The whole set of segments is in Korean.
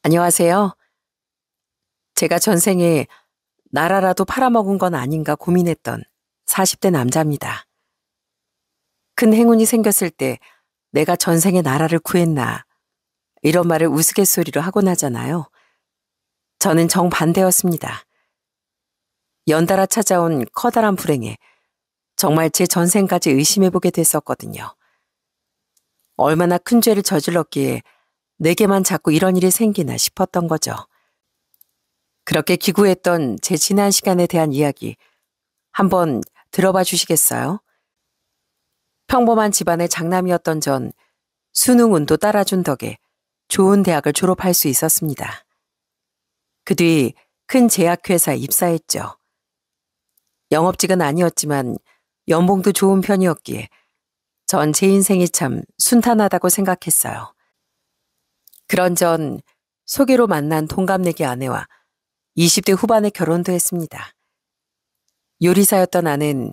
안녕하세요. 제가 전생에 나라라도 팔아먹은 건 아닌가 고민했던 40대 남자입니다. 큰 행운이 생겼을 때 내가 전생에 나라를 구했나 이런 말을 우스갯소리로 하곤 하잖아요. 저는 정반대였습니다. 연달아 찾아온 커다란 불행에 정말 제 전생까지 의심해보게 됐었거든요. 얼마나 큰 죄를 저질렀기에 내게만 자꾸 이런 일이 생기나 싶었던 거죠. 그렇게 기구했던 제 지난 시간에 대한 이야기 한번 들어봐 주시겠어요? 평범한 집안의 장남이었던 전 수능 운도 따라준 덕에 좋은 대학을 졸업할 수 있었습니다. 그 뒤 큰 제약회사에 입사했죠. 영업직은 아니었지만 연봉도 좋은 편이었기에 전 제 인생이 참 순탄하다고 생각했어요. 그런 전 소개로 만난 동갑내기 아내와 20대 후반에 결혼도 했습니다. 요리사였던 아내는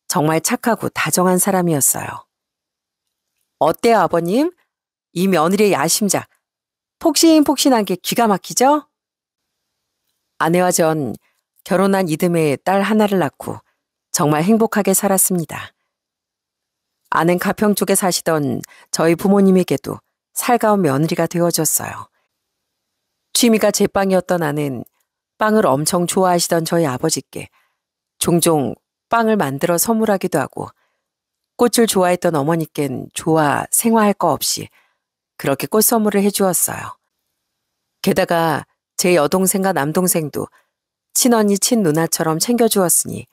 정말 착하고 다정한 사람이었어요. 어때요, 아버님? 이 며느리의 야심작. 폭신폭신한 게 기가 막히죠? 아내와 전 결혼한 이듬해에 딸 하나를 낳고 정말 행복하게 살았습니다. 아내는 가평 쪽에 사시던 저희 부모님에게도 살가운 며느리가 되어줬어요. 취미가 제빵이었던 아내는 빵을 엄청 좋아하시던 저희 아버지께 종종 빵을 만들어 선물하기도 하고 꽃을 좋아했던 어머니께는 좋아 생화할 거 없이 그렇게 꽃 선물을 해주었어요. 게다가 제 여동생과 남동생도 친언니 친누나처럼 챙겨주었으니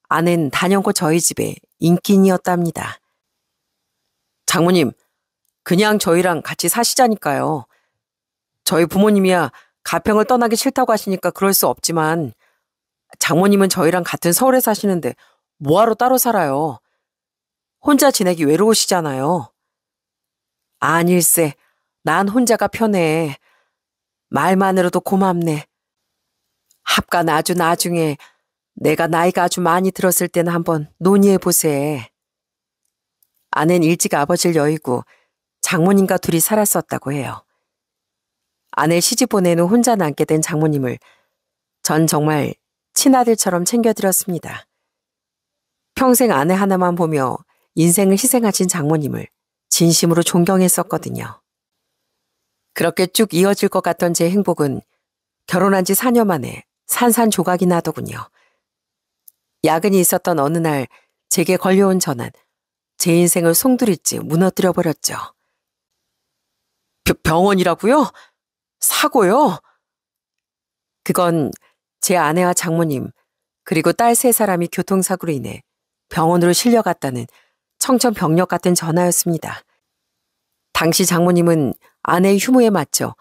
아내는 단연코 저희 집의 인기인이었답니다. 장모님, 그냥 저희랑 같이 사시자니까요. 저희 부모님이야 가평을 떠나기 싫다고 하시니까 그럴 수 없지만 장모님은 저희랑 같은 서울에 사시는데 뭐하러 따로 살아요. 혼자 지내기 외로우시잖아요. 아닐세, 난 혼자가 편해. 말만으로도 고맙네. 합간 아주 나중에 내가 나이가 아주 많이 들었을 때는 한번 논의해보세. 아내는 일찍 아버지를 여의고 장모님과 둘이 살았었다고 해요. 아내 시집 보내는 혼자 남게 된 장모님을 전 정말 친아들처럼 챙겨드렸습니다. 평생 아내 하나만 보며 인생을 희생하신 장모님을 진심으로 존경했었거든요. 그렇게 쭉 이어질 것 같던 제 행복은 결혼한 지 4년 만에 산산조각이 나더군요. 야근이 있었던 어느 날 제게 걸려온 전화는 제 인생을 송두리째 무너뜨려버렸죠. 병원이라고요? 사고요? 그건 제 아내와 장모님 그리고 딸 3사람이 교통사고로 인해 병원으로 실려갔다는 청천벽력 같은 전화였습니다. 당시 장모님은 아내의 휴무에 맞춰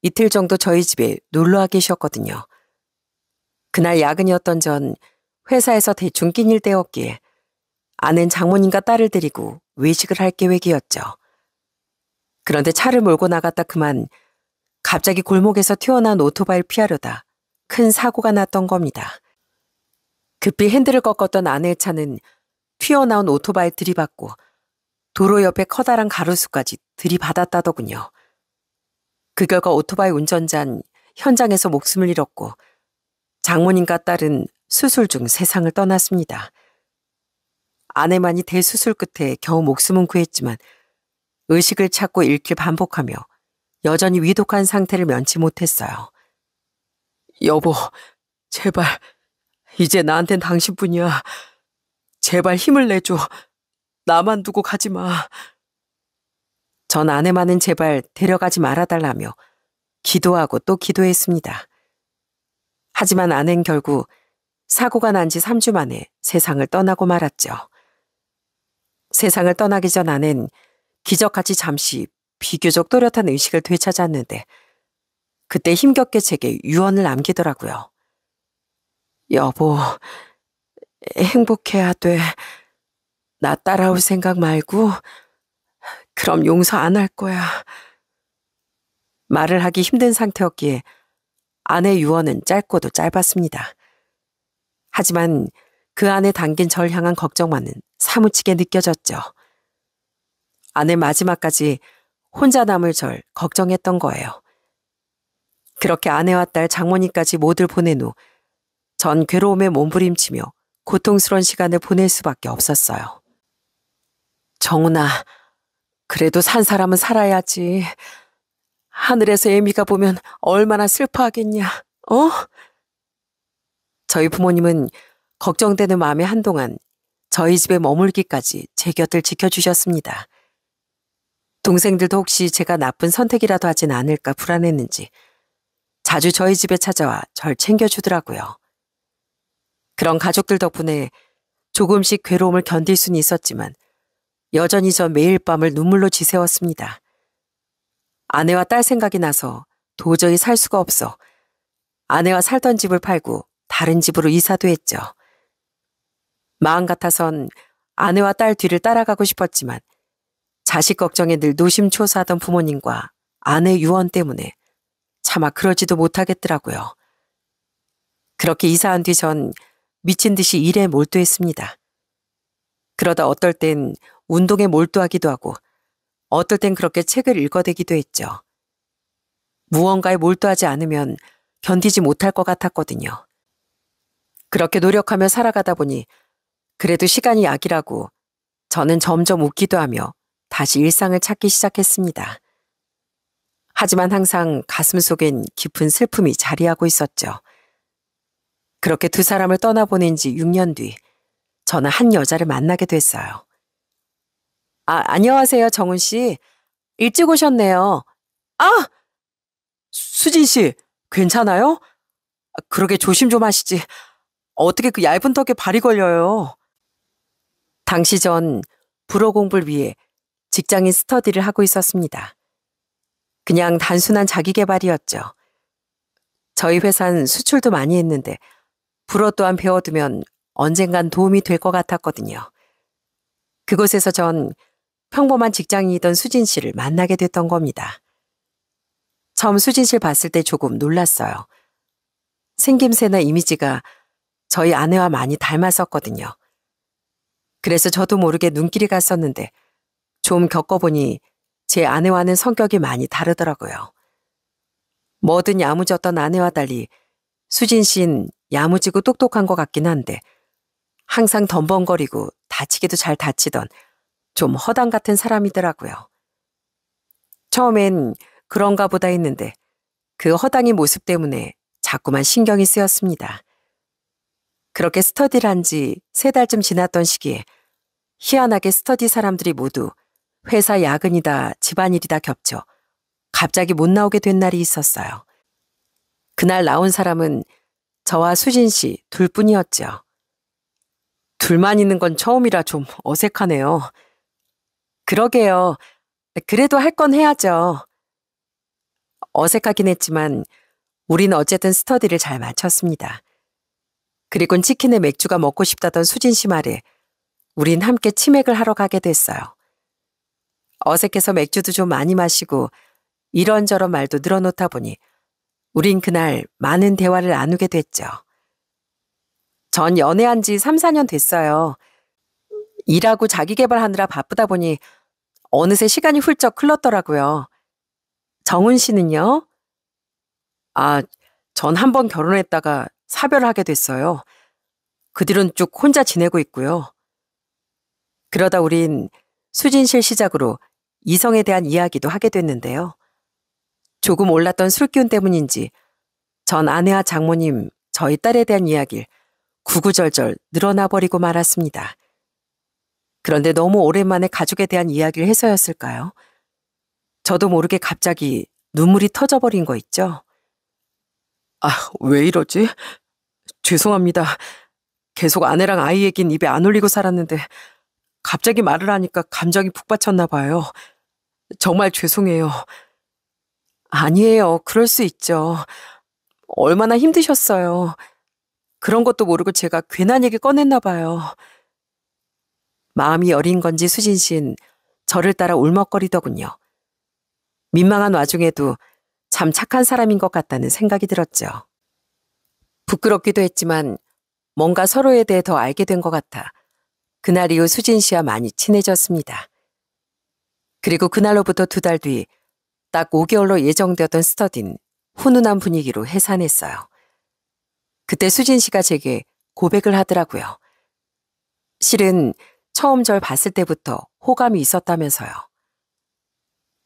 이틀 정도 저희 집에 놀러와 계셨거든요. 그날 야근이었던 전 회사에서 대충 끼닐 때였기에 아내는 장모님과 딸을 데리고 외식을 할 계획이었죠. 그런데 차를 몰고 나갔다 그만 갑자기 골목에서 튀어나온 오토바이를 피하려다 큰 사고가 났던 겁니다. 급히 핸들을 꺾었던 아내의 차는 튀어나온 오토바이에 들이받고 도로 옆에 커다란 가로수까지 들이받았다더군요. 그 결과 오토바이 운전자는 현장에서 목숨을 잃었고 장모님과 딸은 수술 중 세상을 떠났습니다. 아내만이 대수술 끝에 겨우 목숨은 구했지만 의식을 찾고 잃길 반복하며 여전히 위독한 상태를 면치 못했어요. 여보, 제발 이제 나한텐 당신뿐이야. 제발 힘을 내줘. 나만 두고 가지 마. 전 아내만은 제발 데려가지 말아달라며 기도하고 또 기도했습니다. 하지만 아내는 결국 사고가 난 지 3주 만에 세상을 떠나고 말았죠. 세상을 떠나기 전 아내는 기적같이 잠시 비교적 또렷한 의식을 되찾았는데 그때 힘겹게 제게 유언을 남기더라고요. 여보, 행복해야 돼. 나 따라올 생각 말고 그럼 용서 안 할 거야. 말을 하기 힘든 상태였기에 아내의 유언은 짧고도 짧았습니다. 하지만 그 안에 담긴 절 향한 걱정만은 사무치게 느껴졌죠. 아내 마지막까지 혼자 남을 절 걱정했던 거예요. 그렇게 아내와 딸, 장모님까지 모두 보낸 후 전 괴로움에 몸부림치며 고통스러운 시간을 보낼 수밖에 없었어요. 정훈아, 그래도 산 사람은 살아야지. 하늘에서 애미가 보면 얼마나 슬퍼하겠냐, 어? 저희 부모님은 걱정되는 마음에 한동안 저희 집에 머물기까지 제 곁을 지켜주셨습니다. 동생들도 혹시 제가 나쁜 선택이라도 하진 않을까 불안했는지 자주 저희 집에 찾아와 절 챙겨주더라고요. 그런 가족들 덕분에 조금씩 괴로움을 견딜 수는 있었지만 여전히 전 매일 밤을 눈물로 지새웠습니다. 아내와 딸 생각이 나서 도저히 살 수가 없어 아내와 살던 집을 팔고 다른 집으로 이사도 했죠. 마음 같아선 아내와 딸 뒤를 따라가고 싶었지만 자식 걱정에 늘 노심초사하던 부모님과 아내 유언 때문에 차마 그러지도 못하겠더라고요. 그렇게 이사한 뒤 전 미친 듯이 일에 몰두했습니다. 그러다 어떨 땐 운동에 몰두하기도 하고 어떨 땐 그렇게 책을 읽어대기도 했죠. 무언가에 몰두하지 않으면 견디지 못할 것 같았거든요. 그렇게 노력하며 살아가다 보니 그래도 시간이 약이라고 저는 점점 웃기도 하며 다시 일상을 찾기 시작했습니다. 하지만 항상 가슴 속엔 깊은 슬픔이 자리하고 있었죠. 그렇게 두 사람을 떠나보낸 지 6년 뒤 저는 한 여자를 만나게 됐어요. 안녕하세요, 정훈 씨. 일찍 오셨네요. 아! 수진 씨, 괜찮아요? 그러게 조심 좀 하시지. 어떻게 그 얇은 턱에 발이 걸려요. 당시 전 불어 공부를 위해 직장인 스터디를 하고 있었습니다. 그냥 단순한 자기계발이었죠. 저희 회사는 수출도 많이 했는데 불어 또한 배워두면 언젠간 도움이 될 것 같았거든요. 그곳에서 전 평범한 직장인이던 수진 씨를 만나게 됐던 겁니다. 처음 수진 씨를 봤을 때 조금 놀랐어요. 생김새나 이미지가 저희 아내와 많이 닮았었거든요. 그래서 저도 모르게 눈길이 갔었는데 좀 겪어보니 제 아내와는 성격이 많이 다르더라고요. 뭐든 야무졌던 아내와 달리 수진 씨는 야무지고 똑똑한 것 같긴 한데 항상 덤벙거리고 다치기도 잘 다치던 좀 허당 같은 사람이더라고요. 처음엔 그런가 보다 했는데 그 허당의 모습 때문에 자꾸만 신경이 쓰였습니다. 그렇게 스터디를 한 지 3달쯤 지났던 시기에 희한하게 스터디 사람들이 모두 회사 야근이다 집안일이다 겹쳐 갑자기 못 나오게 된 날이 있었어요. 그날 나온 사람은 저와 수진 씨 둘뿐이었죠. 둘만 있는 건 처음이라 좀 어색하네요. 그러게요. 그래도 할 건 해야죠. 어색하긴 했지만 우리는 어쨌든 스터디를 잘 마쳤습니다. 그리곤 치킨에 맥주가 먹고 싶다던 수진 씨 말에 우린 함께 치맥을 하러 가게 됐어요. 어색해서 맥주도 좀 많이 마시고 이런저런 말도 늘어놓다 보니 우린 그날 많은 대화를 나누게 됐죠. 전 연애한 지 3, 4년 됐어요. 일하고 자기계발하느라 바쁘다 보니 어느새 시간이 훌쩍 흘렀더라고요. 정훈 씨는요? 전 한 번 결혼했다가 사별하게 됐어요. 그 뒤로는 쭉 혼자 지내고 있고요. 그러다 우린 수진실 시작으로 이성에 대한 이야기도 하게 됐는데요. 조금 올랐던 술기운 때문인지 전 아내와 장모님, 저희 딸에 대한 이야기를 구구절절 늘어나버리고 말았습니다. 그런데 너무 오랜만에 가족에 대한 이야기를 해서였을까요? 저도 모르게 갑자기 눈물이 터져버린 거 있죠? 왜 이러지? 죄송합니다. 계속 아내랑 아이 얘긴 입에 안 올리고 살았는데 갑자기 말을 하니까 감정이 북받쳤나 봐요. 정말 죄송해요. 아니에요. 그럴 수 있죠. 얼마나 힘드셨어요. 그런 것도 모르고 제가 괜한 얘기 꺼냈나 봐요. 마음이 여린 건지 수진 씨는 저를 따라 울먹거리더군요. 민망한 와중에도 참 착한 사람인 것 같다는 생각이 들었죠. 부끄럽기도 했지만 뭔가 서로에 대해 더 알게 된 것 같아 그날 이후 수진 씨와 많이 친해졌습니다. 그리고 그날로부터 2달 뒤 딱 5개월로 예정되었던 스터디는 훈훈한 분위기로 해산했어요. 그때 수진 씨가 제게 고백을 하더라고요. 실은 처음 절 봤을 때부터 호감이 있었다면서요.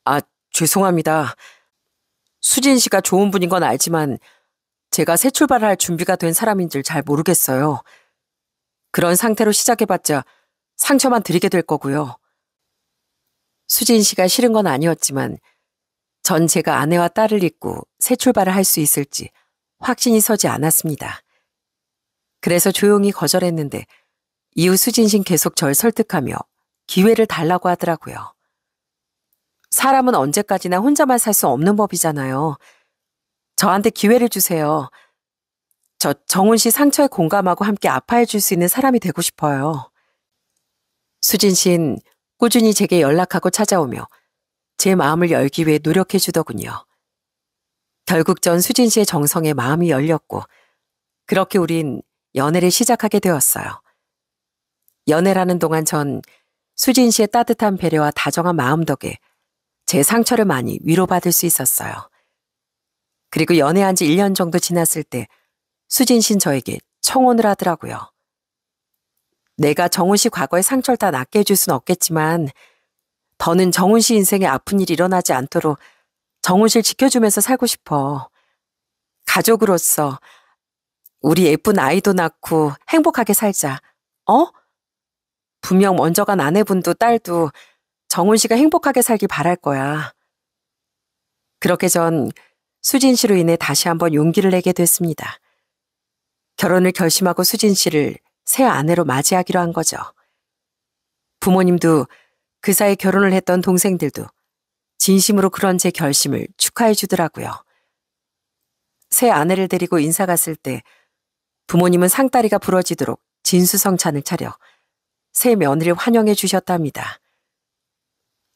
아, 죄송합니다. 수진 씨가 좋은 분인 건 알지만 제가 새 출발을 할 준비가 된 사람인 줄 잘 모르겠어요. 그런 상태로 시작해봤자 상처만 드리게 될 거고요. 수진 씨가 싫은 건 아니었지만 전 제가 아내와 딸을 잊고 새 출발을 할 수 있을지 확신이 서지 않았습니다. 그래서 조용히 거절했는데 이후 수진 씨는 계속 절 설득하며 기회를 달라고 하더라고요. 사람은 언제까지나 혼자만 살 수 없는 법이잖아요. 저한테 기회를 주세요. 저 정훈 씨 상처에 공감하고 함께 아파해 줄 수 있는 사람이 되고 싶어요. 수진 씨는 꾸준히 제게 연락하고 찾아오며 제 마음을 열기 위해 노력해 주더군요. 결국 전 수진 씨의 정성에 마음이 열렸고 그렇게 우린 연애를 시작하게 되었어요. 연애라는 동안 전 수진 씨의 따뜻한 배려와 다정한 마음 덕에 제 상처를 많이 위로받을 수 있었어요. 그리고 연애한 지 1년 정도 지났을 때 수진 씨는 저에게 청혼을 하더라고요. 내가 정훈 씨 과거의 상처를 다 낫게 해줄 순 없겠지만 더는 정훈 씨 인생에 아픈 일이 일어나지 않도록 정훈 씨를 지켜주면서 살고 싶어. 가족으로서 우리 예쁜 아이도 낳고 행복하게 살자. 어? 분명 먼저 간 아내분도 딸도 정훈 씨가 행복하게 살길 바랄 거야. 그렇게 전 수진 씨로 인해 다시 한번 용기를 내게 됐습니다. 결혼을 결심하고 수진 씨를 새 아내로 맞이하기로 한 거죠. 부모님도 그 사이 결혼을 했던 동생들도 진심으로 그런 제 결심을 축하해 주더라고요. 새 아내를 데리고 인사 갔을 때 부모님은 상다리가 부러지도록 진수성찬을 차려 새 며느리를 환영해 주셨답니다.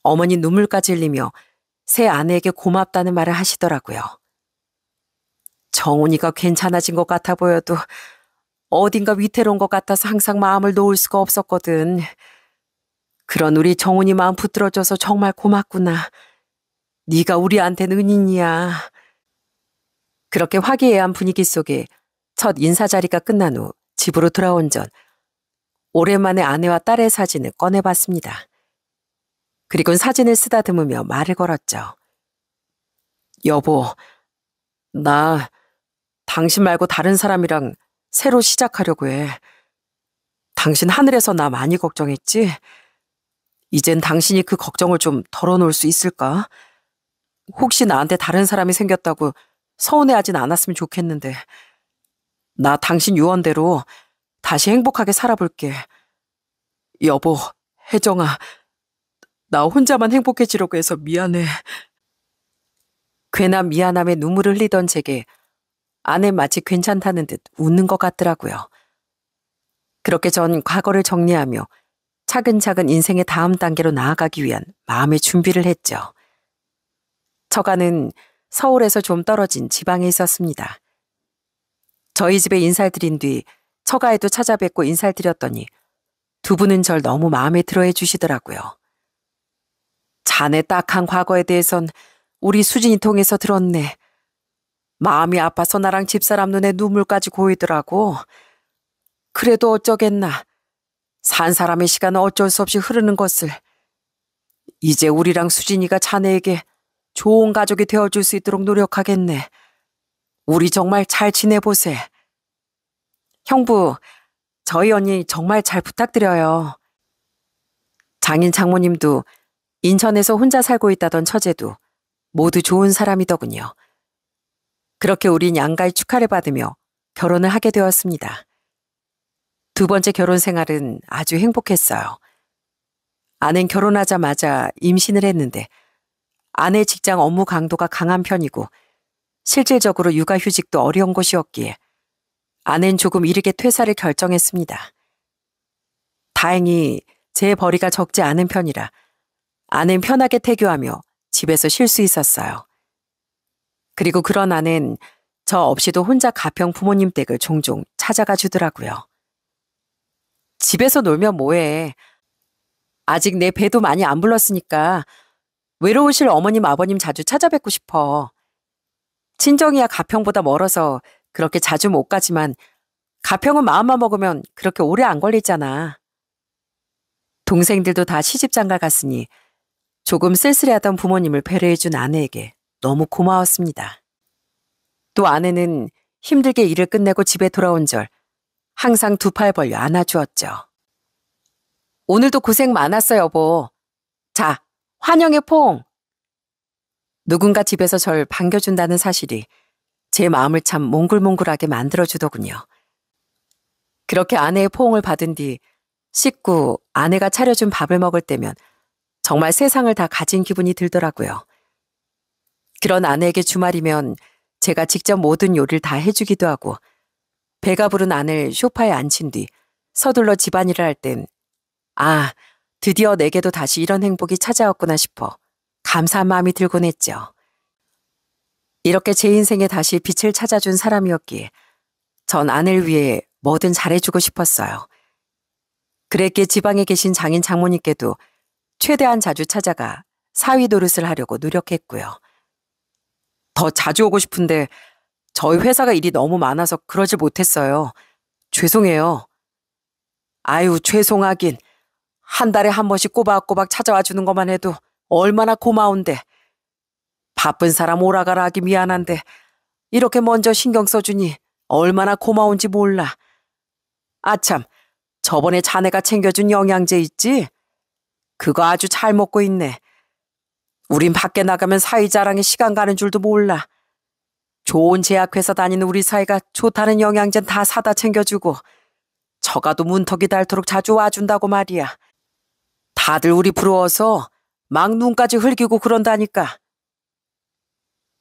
어머니 눈물까지 흘리며 새 아내에게 고맙다는 말을 하시더라고요. 정훈이가 괜찮아진 것 같아 보여도 어딘가 위태로운 것 같아서 항상 마음을 놓을 수가 없었거든. 그런 우리 정훈이 마음 붙들어줘서 정말 고맙구나. 네가 우리한테는 은인이야. 그렇게 화기애애한 분위기 속에 첫 인사 자리가 끝난 후 집으로 돌아온 전 오랜만에 아내와 딸의 사진을 꺼내봤습니다. 그리곤 사진을 쓰다듬으며 말을 걸었죠. 여보, 나 당신 말고 다른 사람이랑 새로 시작하려고 해. 당신 하늘에서 나 많이 걱정했지? 이젠 당신이 그 걱정을 좀 덜어놓을 수 있을까? 혹시 나한테 다른 사람이 생겼다고 서운해하진 않았으면 좋겠는데. 나 당신 유언대로 다시 행복하게 살아볼게. 여보, 혜정아, 나 혼자만 행복해지려고 해서 미안해. 괜한 미안함에 눈물을 흘리던 제게 아내 마치 괜찮다는 듯 웃는 것 같더라고요. 그렇게 전 과거를 정리하며 차근차근 인생의 다음 단계로 나아가기 위한 마음의 준비를 했죠. 처가는 서울에서 좀 떨어진 지방에 있었습니다. 저희 집에 인사를 드린 뒤 처가에도 찾아뵙고 인사를 드렸더니 두 분은 절 너무 마음에 들어해 주시더라고요. 자네 딱한 과거에 대해선 우리 수진이 통해서 들었네. 마음이 아파서 나랑 집사람 눈에 눈물까지 고이더라고. 그래도 어쩌겠나. 산 사람의 시간은 어쩔 수 없이 흐르는 것을. 이제 우리랑 수진이가 자네에게 좋은 가족이 되어줄 수 있도록 노력하겠네. 우리 정말 잘 지내보세. 형부, 저희 언니 정말 잘 부탁드려요. 장인 장모님도 인천에서 혼자 살고 있다던 처제도 모두 좋은 사람이더군요. 그렇게 우린 양가의 축하를 받으며 결혼을 하게 되었습니다. 두 번째 결혼 생활은 아주 행복했어요. 아내는 결혼하자마자 임신을 했는데 아내 직장 업무 강도가 강한 편이고 실질적으로 육아휴직도 어려운 곳이었기에 아내는 조금 이르게 퇴사를 결정했습니다. 다행히 제 벌이가 적지 않은 편이라 아내는 편하게 태교하며 집에서 쉴 수 있었어요. 그리고 그런 아내는 저 없이도 혼자 가평 부모님 댁을 종종 찾아가 주더라고요. 집에서 놀면 뭐해. 아직 내 배도 많이 안 불렀으니까 외로우실 어머님 아버님 자주 찾아뵙고 싶어. 친정이야 가평보다 멀어서 그렇게 자주 못 가지만 가평은 마음만 먹으면 그렇게 오래 안 걸리잖아. 동생들도 다 시집장가 갔으니 조금 쓸쓸해하던 부모님을 배려해준 아내에게 너무 고마웠습니다. 또 아내는 힘들게 일을 끝내고 집에 돌아온 절 항상 두 팔 벌려 안아주었죠. 오늘도 고생 많았어, 여보. 자, 환영의 퐁! 누군가 집에서 절 반겨준다는 사실이 제 마음을 참 몽글몽글하게 만들어주더군요. 그렇게 아내의 포옹을 받은 뒤 씻고 아내가 차려준 밥을 먹을 때면 정말 세상을 다 가진 기분이 들더라고요. 그런 아내에게 주말이면 제가 직접 모든 요리를 다 해주기도 하고 배가 부른 아내를 소파에 앉힌 뒤 서둘러 집안일을 할 땐 드디어 내게도 다시 이런 행복이 찾아왔구나 싶어 감사한 마음이 들곤 했죠. 이렇게 제 인생에 다시 빛을 찾아준 사람이었기에 전 아내를 위해 뭐든 잘해주고 싶었어요. 그랬기에 지방에 계신 장인 장모님께도 최대한 자주 찾아가 사위 노릇을 하려고 노력했고요. 더 자주 오고 싶은데 저희 회사가 일이 너무 많아서 그러질 못했어요. 죄송해요. 아유, 죄송하긴. 한 달에 한 번씩 꼬박꼬박 찾아와 주는 것만 해도 얼마나 고마운데. 바쁜 사람 오라가라 하기 미안한데 이렇게 먼저 신경 써주니 얼마나 고마운지 몰라. 아참, 저번에 자네가 챙겨준 영양제 있지? 그거 아주 잘 먹고 있네. 우린 밖에 나가면 사위 자랑에 시간 가는 줄도 몰라. 좋은 제약회사 다니는 우리 사이가 좋다는 영양제는 다 사다 챙겨주고 저가도 문턱이 닳도록 자주 와준다고 말이야. 다들 우리 부러워서 막 눈까지 흘기고 그런다니까.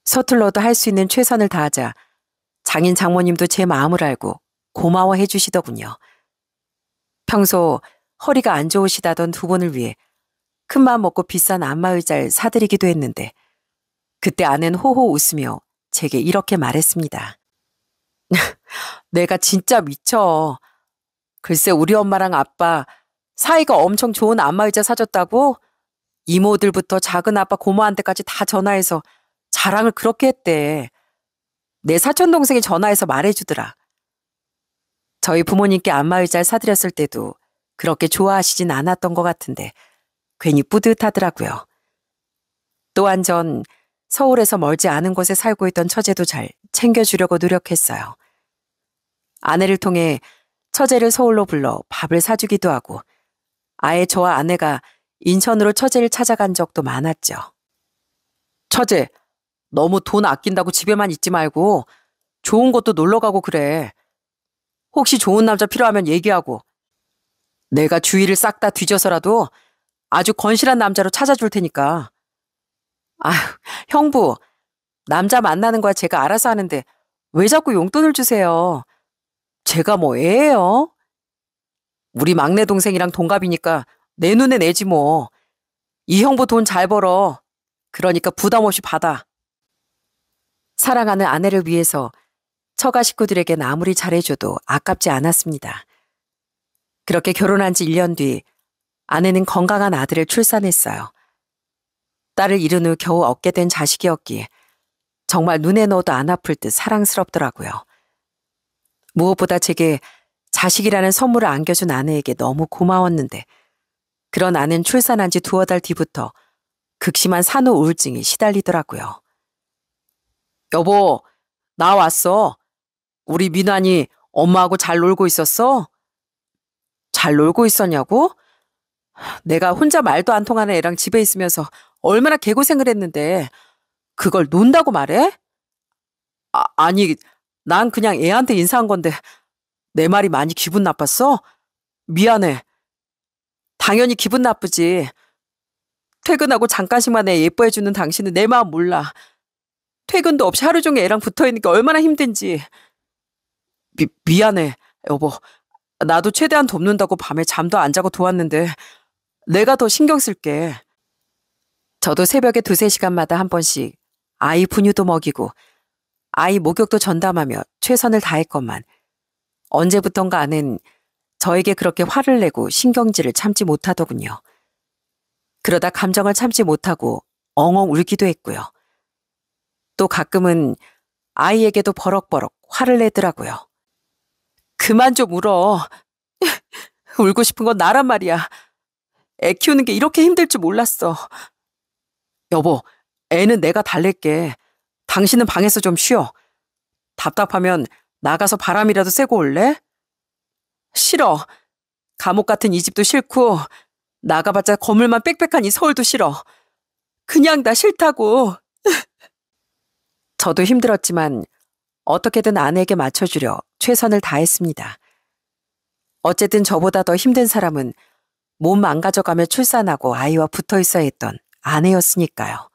서툴러도 할 수 있는 최선을 다하자 장인 장모님도 제 마음을 알고 고마워해 주시더군요. 평소 허리가 안 좋으시다던 두 분을 위해 큰맘 먹고 비싼 안마의자를 사드리기도 했는데 그때 아내는 호호 웃으며 제게 이렇게 말했습니다. 내가 진짜 미쳐. 글쎄 우리 엄마랑 아빠 사이가 엄청 좋은 안마의자 사줬다고 이모들부터 작은 아빠 고모한테까지 다 전화해서 자랑을 그렇게 했대. 내 사촌동생이 전화해서 말해주더라. 저희 부모님께 안마의자를 사드렸을 때도 그렇게 좋아하시진 않았던 것 같은데 괜히 뿌듯하더라고요. 또한 전 서울에서 멀지 않은 곳에 살고 있던 처제도 잘 챙겨주려고 노력했어요. 아내를 통해 처제를 서울로 불러 밥을 사주기도 하고 아예 저와 아내가 인천으로 처제를 찾아간 적도 많았죠. 처제, 너무 돈 아낀다고 집에만 있지 말고 좋은 곳도 놀러 가고 그래. 혹시 좋은 남자 필요하면 얘기하고 내가 주위를 싹 다 뒤져서라도 아주 건실한 남자로 찾아줄 테니까. 아휴, 형부, 남자 만나는 거야 제가 알아서 하는데 왜 자꾸 용돈을 주세요? 제가 뭐 애예요? 우리 막내 동생이랑 동갑이니까 내 눈에 내지 뭐. 이 형부 돈 잘 벌어. 그러니까 부담 없이 받아. 사랑하는 아내를 위해서 처가 식구들에겐 아무리 잘해줘도 아깝지 않았습니다. 그렇게 결혼한 지 1년 뒤 아내는 건강한 아들을 출산했어요. 딸을 이룬 후 겨우 얻게 된 자식이었기에 정말 눈에 넣어도 안 아플 듯 사랑스럽더라고요. 무엇보다 제게 자식이라는 선물을 안겨준 아내에게 너무 고마웠는데 그런 아내는 출산한 지 2달 뒤부터 극심한 산후 우울증에 시달리더라고요. 여보, 나 왔어. 우리 민환이 엄마하고 잘 놀고 있었어? 잘 놀고 있었냐고? 내가 혼자 말도 안 통하는 애랑 집에 있으면서 얼마나 개고생을 했는데 그걸 논다고 말해? 아니, 난 그냥 애한테 인사한 건데 내 말이 많이 기분 나빴어? 미안해. 당연히 기분 나쁘지. 퇴근하고 잠깐씩만 애 예뻐해주는 당신은 내 마음 몰라. 퇴근도 없이 하루 종일 애랑 붙어있는 게 얼마나 힘든지. 미안해, 여보. 나도 최대한 돕는다고 밤에 잠도 안 자고 도왔는데 내가 더 신경 쓸게. 저도 새벽에 2-3시간마다 한 번씩 아이 분유도 먹이고 아이 목욕도 전담하며 최선을 다했건만 언제부턴가 아는 저에게 그렇게 화를 내고 신경질을 참지 못하더군요. 그러다 감정을 참지 못하고 엉엉 울기도 했고요. 또 가끔은 아이에게도 버럭버럭 화를 내더라고요. 그만 좀 울어. 울고 싶은 건 나란 말이야. 애 키우는 게 이렇게 힘들 줄 몰랐어. 여보, 애는 내가 달랠게. 당신은 방에서 좀 쉬어. 답답하면 나가서 바람이라도 쐬고 올래? 싫어. 감옥 같은 이 집도 싫고 나가봤자 거물만 빽빽한 이 서울도 싫어. 그냥 나 싫다고. 저도 힘들었지만 어떻게든 아내에게 맞춰주려 최선을 다했습니다. 어쨌든 저보다 더 힘든 사람은 몸 망가져가며 출산하고 아이와 붙어 있어야 했던 아내였으니까요.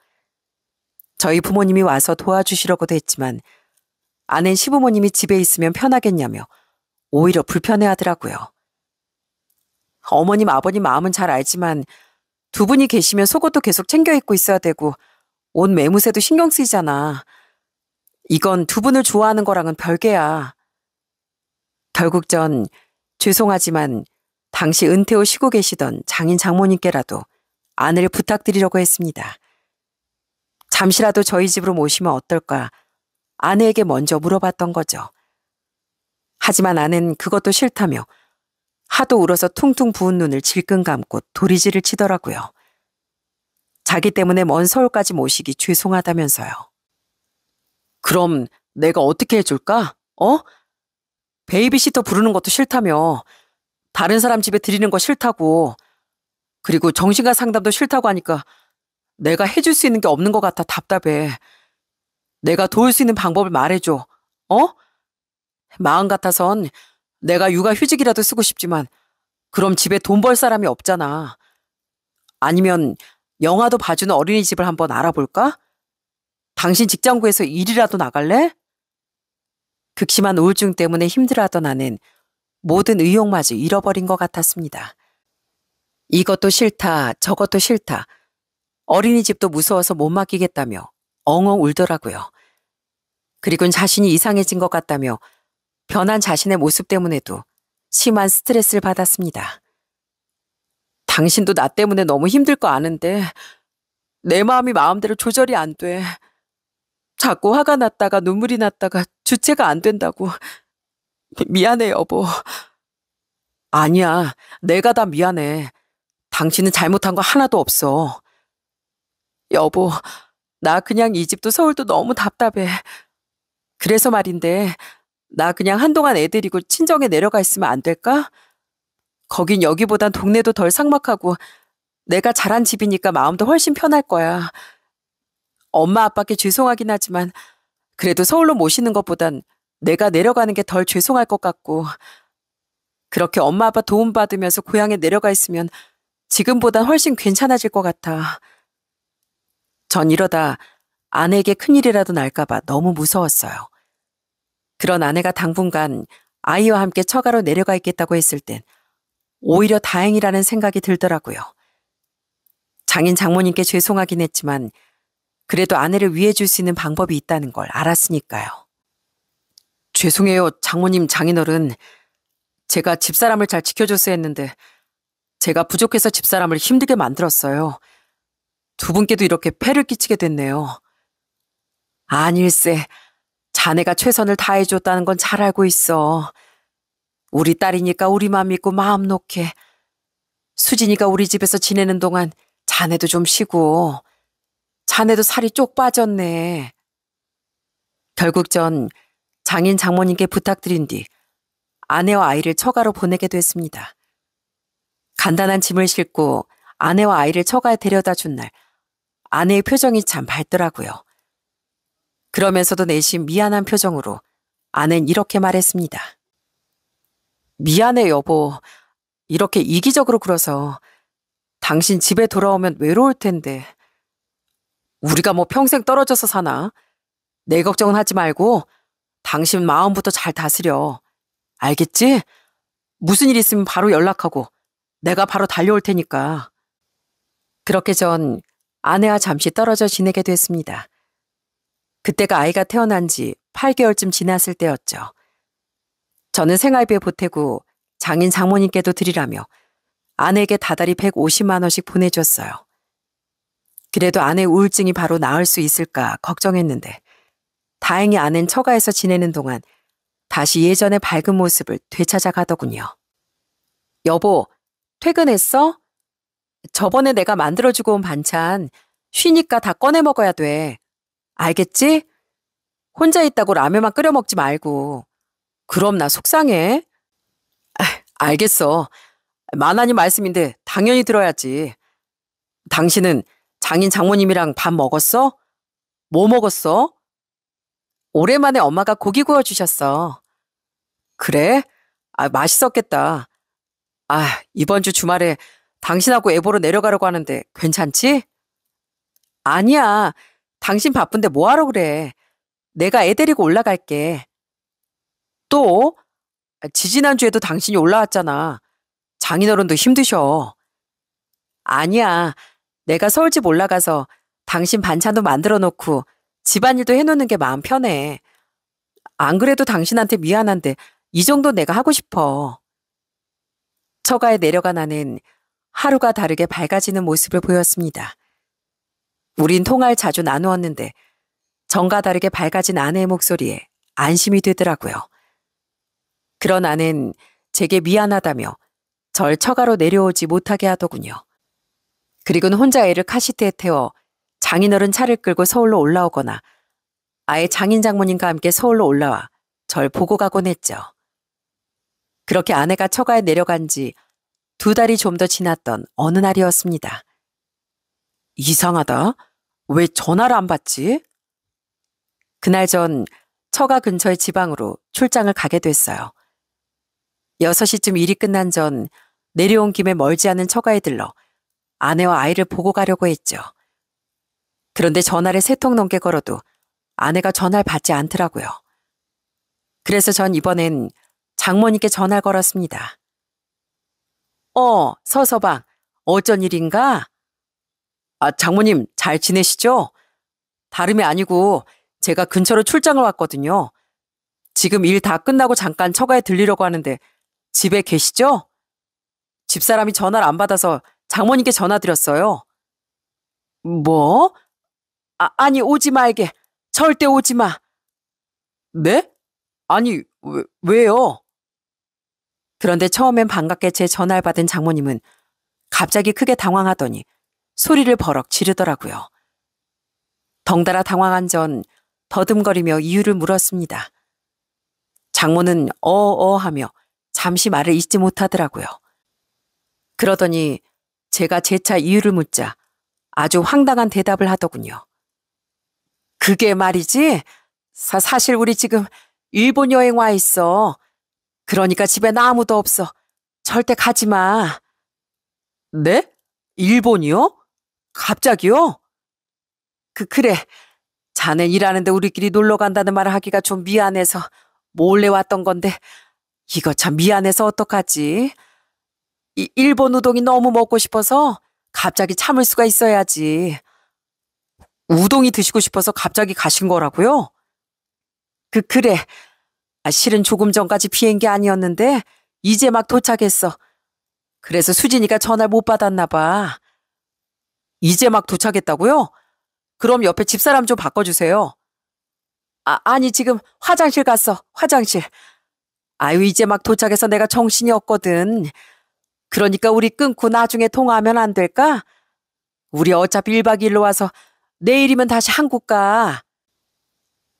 저희 부모님이 와서 도와주시려고도 했지만 아내는 시부모님이 집에 있으면 편하겠냐며 오히려 불편해하더라고요. 어머님, 아버님 마음은 잘 알지만 두 분이 계시면 속옷도 계속 챙겨 입고 있어야 되고 옷 매무새도 신경 쓰이잖아. 이건 두 분을 좋아하는 거랑은 별개야. 결국 전 죄송하지만 당시 은퇴 후 쉬고 계시던 장인 장모님께라도 아내를 부탁드리려고 했습니다. 잠시라도 저희 집으로 모시면 어떨까 아내에게 먼저 물어봤던 거죠. 하지만 아내는 그것도 싫다며 하도 울어서 퉁퉁 부은 눈을 질끈 감고 도리지를 치더라고요. 자기 때문에 먼 서울까지 모시기 죄송하다면서요. 그럼 내가 어떻게 해줄까? 베이비시터 부르는 것도 싫다며. 다른 사람 집에 들이는 거 싫다고. 그리고 정신과 상담도 싫다고 하니까 내가 해줄 수 있는 게 없는 것 같아 답답해. 내가 도울 수 있는 방법을 말해줘. 마음 같아선 내가 육아휴직이라도 쓰고 싶지만 그럼 집에 돈 벌 사람이 없잖아. 아니면 영화도 봐주는 어린이집을 한번 알아볼까? 당신 직장 구해서 일이라도 나갈래? 극심한 우울증 때문에 힘들어하던 아내는 모든 의욕마저 잃어버린 것 같았습니다. 이것도 싫다, 저것도 싫다. 어린이집도 무서워서 못 맡기겠다며 엉엉 울더라고요. 그리고는 자신이 이상해진 것 같다며 변한 자신의 모습 때문에도 심한 스트레스를 받았습니다. 당신도 나 때문에 너무 힘들 거 아는데 내 마음이 마음대로 조절이 안 돼. 자꾸 화가 났다가 눈물이 났다가 주체가 안 된다고. 미안해, 여보. 아니야, 내가 다 미안해. 당신은 잘못한 거 하나도 없어. 여보, 나 그냥 이 집도 서울도 너무 답답해. 그래서 말인데 나 그냥 한동안 애 데리고 친정에 내려가 있으면 안 될까? 거긴 여기보단 동네도 덜 삭막하고 내가 자란 집이니까 마음도 훨씬 편할 거야. 엄마 아빠께 죄송하긴 하지만 그래도 서울로 모시는 것보단 내가 내려가는 게 덜 죄송할 것 같고 그렇게 엄마 아빠 도움받으면서 고향에 내려가 있으면 지금보단 훨씬 괜찮아질 것 같아. 전 이러다 아내에게 큰일이라도 날까 봐 너무 무서웠어요. 그런 아내가 당분간 아이와 함께 처가로 내려가 있겠다고 했을 땐 오히려 다행이라는 생각이 들더라고요. 장인 장모님께 죄송하긴 했지만 그래도 아내를 위해 줄 수 있는 방법이 있다는 걸 알았으니까요. 죄송해요, 장모님, 장인어른. 제가 집사람을 잘 지켜줬어야 했는데 제가 부족해서 집사람을 힘들게 만들었어요. 두 분께도 이렇게 폐를 끼치게 됐네요. 아닐세, 자네가 최선을 다해줬다는 건 잘 알고 있어. 우리 딸이니까 우리만 믿고 마음 놓게. 수진이가 우리 집에서 지내는 동안 자네도 좀 쉬고 자네도 살이 쪽 빠졌네. 결국 전 장인 장모님께 부탁드린 뒤 아내와 아이를 처가로 보내게 됐습니다. 간단한 짐을 싣고 아내와 아이를 처가에 데려다 준 날 아내의 표정이 참 밝더라고요. 그러면서도 내심 미안한 표정으로 아내는 이렇게 말했습니다. 미안해, 여보. 이렇게 이기적으로 굴어서 당신 집에 돌아오면 외로울 텐데. 우리가 뭐 평생 떨어져서 사나? 내 걱정은 하지 말고 당신 마음부터 잘 다스려. 알겠지? 무슨 일 있으면 바로 연락하고 내가 바로 달려올 테니까. 그렇게 전 아내와 잠시 떨어져 지내게 됐습니다. 그때가 아이가 태어난 지 8개월쯤 지났을 때였죠. 저는 생활비에 보태고 장인 장모님께도 드리라며 아내에게 다달이 150만 원씩 보내줬어요. 그래도 아내 우울증이 바로 나을 수 있을까 걱정했는데 다행히 아낸 처가에서 지내는 동안 다시 예전의 밝은 모습을 되찾아 가더군요. 여보, 퇴근했어? 저번에 내가 만들어주고 온 반찬 쉬니까 다 꺼내 먹어야 돼. 알겠지? 혼자 있다고 라면만 끓여 먹지 말고. 그럼 나 속상해. 알겠어. 만화님 말씀인데 당연히 들어야지. 당신은 장인 장모님이랑 밥 먹었어? 뭐 먹었어? 오랜만에 엄마가 고기 구워주셨어. 그래? 맛있었겠다. 이번 주 주말에 당신하고 애보러 내려가려고 하는데 괜찮지? 아니야. 당신 바쁜데 뭐하러 그래. 내가 애 데리고 올라갈게. 또? 지지난주에도 당신이 올라왔잖아. 장인어른도 힘드셔. 아니야. 내가 서울집 올라가서 당신 반찬도 만들어 놓고 집안일도 해놓는 게 마음 편해. 안 그래도 당신한테 미안한데 이 정도 내가 하고 싶어. 처가에 내려간 아내는 하루가 다르게 밝아지는 모습을 보였습니다. 우린 통화를 자주 나누었는데 전과 다르게 밝아진 아내의 목소리에 안심이 되더라고요. 그런 아내는 제게 미안하다며 절 처가로 내려오지 못하게 하더군요. 그리고는 혼자 애를 카시트에 태워 장인어른 차를 끌고 서울로 올라오거나 아예 장인 장모님과 함께 서울로 올라와 절 보고 가곤 했죠. 그렇게 아내가 처가에 내려간 지 2달이 좀 더 지났던 어느 날이었습니다. 이상하다. 왜 전화를 안 받지? 그날 전 처가 근처의 지방으로 출장을 가게 됐어요. 6시쯤 일이 끝난 전 내려온 김에 멀지 않은 처가에 들러 아내와 아이를 보고 가려고 했죠. 그런데 전화를 3통 넘게 걸어도 아내가 전화를 받지 않더라고요. 그래서 전 이번엔 장모님께 전화를 걸었습니다. 서서방, 어쩐 일인가? 장모님 잘 지내시죠? 다름이 아니고 제가 근처로 출장을 왔거든요. 지금 일 다 끝나고 잠깐 처가에 들리려고 하는데 집에 계시죠? 집사람이 전화를 안 받아서 장모님께 전화드렸어요. 뭐? 아니 오지 말게. 절대 오지 마. 네? 아니 왜요? 그런데 처음엔 반갑게 제 전화를 받은 장모님은 갑자기 크게 당황하더니 소리를 버럭 지르더라고요. 덩달아 당황한 전 더듬거리며 이유를 물었습니다. 장모는 하며 잠시 말을 잇지 못하더라고요. 그러더니 제가 재차 이유를 묻자 아주 황당한 대답을 하더군요. 그게 말이지? 사실 우리 지금 일본 여행 와 있어. 그러니까 집에 나 아무도 없어. 절대 가지 마. 네? 일본이요? 갑자기요? 그래. 자넨 일하는데 우리끼리 놀러 간다는 말을 하기가 좀 미안해서 몰래 왔던 건데 이거 참 미안해서 어떡하지? 일본 우동이 너무 먹고 싶어서 갑자기 참을 수가 있어야지. 우동이 드시고 싶어서 갑자기 가신 거라고요? 그래. 실은 조금 전까지 비행기 아니었는데 이제 막 도착했어. 그래서 수진이가 전화를 못 받았나 봐. 이제 막 도착했다고요? 그럼 옆에 집사람 좀 바꿔주세요. 아니 지금 화장실 갔어. 화장실. 이제 막 도착해서 내가 정신이 없거든. 그러니까 우리 끊고 나중에 통화하면 안 될까? 우리 어차피 1박 2일로 와서 내일이면 다시 한국 가.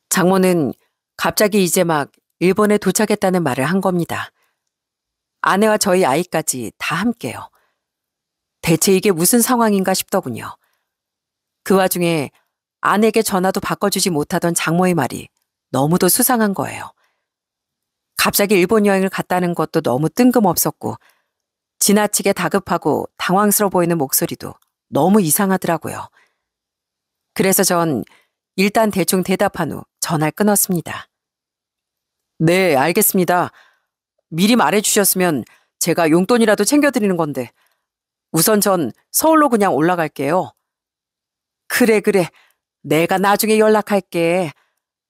장모는 갑자기 이제 막 일본에 도착했다는 말을 한 겁니다. 아내와 저희 아이까지 다 함께요. 대체 이게 무슨 상황인가 싶더군요. 그 와중에 아내에게 전화도 바꿔주지 못하던 장모의 말이 너무도 수상한 거예요. 갑자기 일본 여행을 갔다는 것도 너무 뜬금없었고 지나치게 다급하고 당황스러워 보이는 목소리도 너무 이상하더라고요. 그래서 전 일단 대충 대답한 후 전화를 끊었습니다. 네, 알겠습니다. 미리 말해주셨으면 제가 용돈이라도 챙겨드리는 건데 우선 전 서울로 그냥 올라갈게요. 그래. 내가 나중에 연락할게.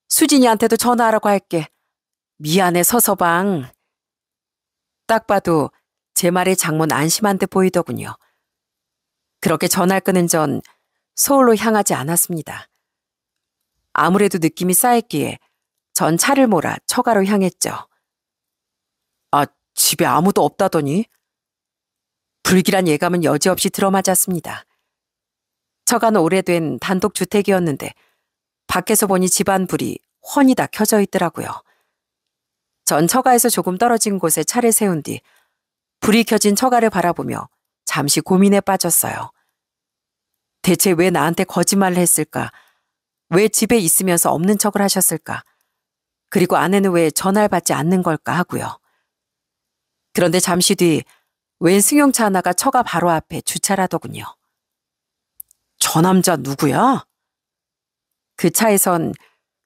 수진이한테도 전화하라고 할게. 미안해 서서방. 딱 봐도 제 말에 장모는 안심한 듯 보이더군요. 그렇게 전화를 끊은 전 서울로 향하지 않았습니다. 아무래도 느낌이 쌓였기에 전 차를 몰아 처가로 향했죠. 아, 집에 아무도 없다더니? 불길한 예감은 여지없이 들어맞았습니다. 처가는 오래된 단독주택이었는데 밖에서 보니 집안 불이 훤히 다 켜져 있더라고요. 전 처가에서 조금 떨어진 곳에 차를 세운 뒤 불이 켜진 처가를 바라보며 잠시 고민에 빠졌어요. 대체 왜 나한테 거짓말을 했을까? 왜 집에 있으면서 없는 척을 하셨을까? 그리고 아내는 왜 전화를 받지 않는 걸까 하고요. 그런데 잠시 뒤 웬 승용차 하나가 처가 바로 앞에 주차를 하더군요. 저 남자 누구야? 그 차에선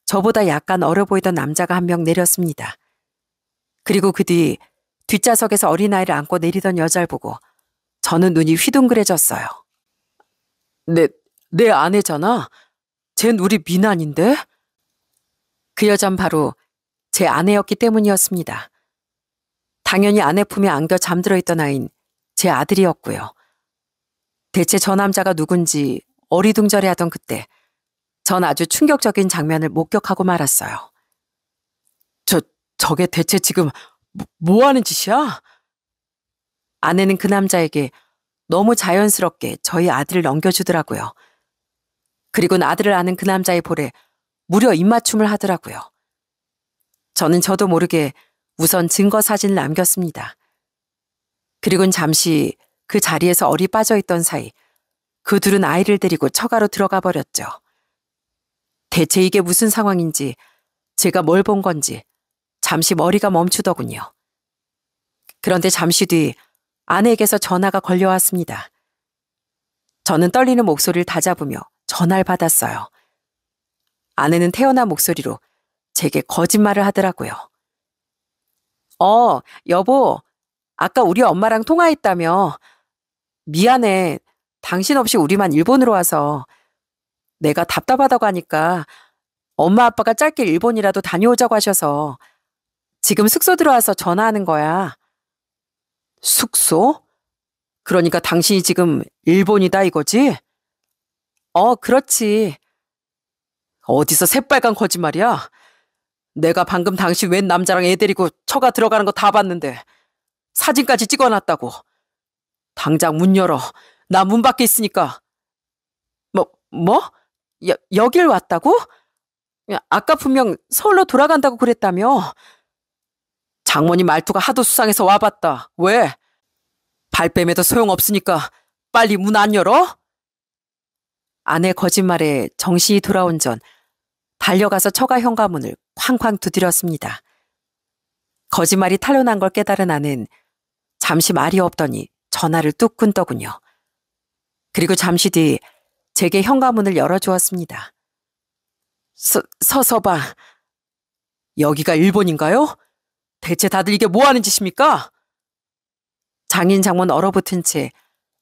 저보다 약간 어려 보이던 남자가 한 명 내렸습니다. 그리고 그 뒤 뒷좌석에서 어린아이를 안고 내리던 여자를 보고 저는 눈이 휘둥그레졌어요. 내 아내잖아. 쟨 우리 미난인데? 그 여잔 바로 제 아내였기 때문이었습니다. 당연히 아내 품에 안겨 잠들어 있던 아이는 제 아들이었고요. 대체 저 남자가 누군지 어리둥절해하던 그때 전 아주 충격적인 장면을 목격하고 말았어요. 저게 대체 지금 뭐 하는 짓이야? 아내는 그 남자에게 너무 자연스럽게 저희 아들을 넘겨주더라고요. 그리고는 아들을 아는 그 남자의 볼에 무려 입맞춤을 하더라고요. 저는 저도 모르게 우선 증거 사진을 남겼습니다. 그리고는 잠시 그 자리에서 얼이 빠져있던 사이 그 둘은 아이를 데리고 처가로 들어가 버렸죠. 대체 이게 무슨 상황인지 제가 뭘 본 건지 잠시 머리가 멈추더군요. 그런데 잠시 뒤 아내에게서 전화가 걸려왔습니다. 저는 떨리는 목소리를 다잡으며 전화를 받았어요. 아내는 태어난 목소리로 제게 거짓말을 하더라고요. 여보, 아까 우리 엄마랑 통화했다며. 미안해. 당신 없이 우리만 일본으로 와서. 내가 답답하다고 하니까 엄마 아빠가 짧게 일본이라도 다녀오자고 하셔서 지금 숙소 들어와서 전화하는 거야. 숙소? 그러니까 당신이 지금 일본이다 이거지? 그렇지. 어디서 새빨간 거짓말이야? 내가 방금 당신 웬 남자랑 애 데리고 처가 들어가는 거 다 봤는데 사진까지 찍어놨다고. 당장 문 열어. 나 문 밖에 있으니까. 뭐? 여길 왔다고? 아까 분명 서울로 돌아간다고 그랬다며. 장모님 말투가 하도 수상해서 와봤다. 왜? 발뺌에도 소용없으니까 빨리 문 안 열어? 아내 거짓말에 정신이 돌아온 전 달려가서 처가 현관문을 쾅쾅 두드렸습니다. 거짓말이 탄로난 걸 깨달은 아내는 잠시 말이 없더니 전화를 뚝 끊더군요. 그리고 잠시 뒤 제게 현관문을 열어주었습니다. 서방, 여기가 일본인가요? 대체 다들 이게 뭐 하는 짓입니까? 장인 장모는 얼어붙은 채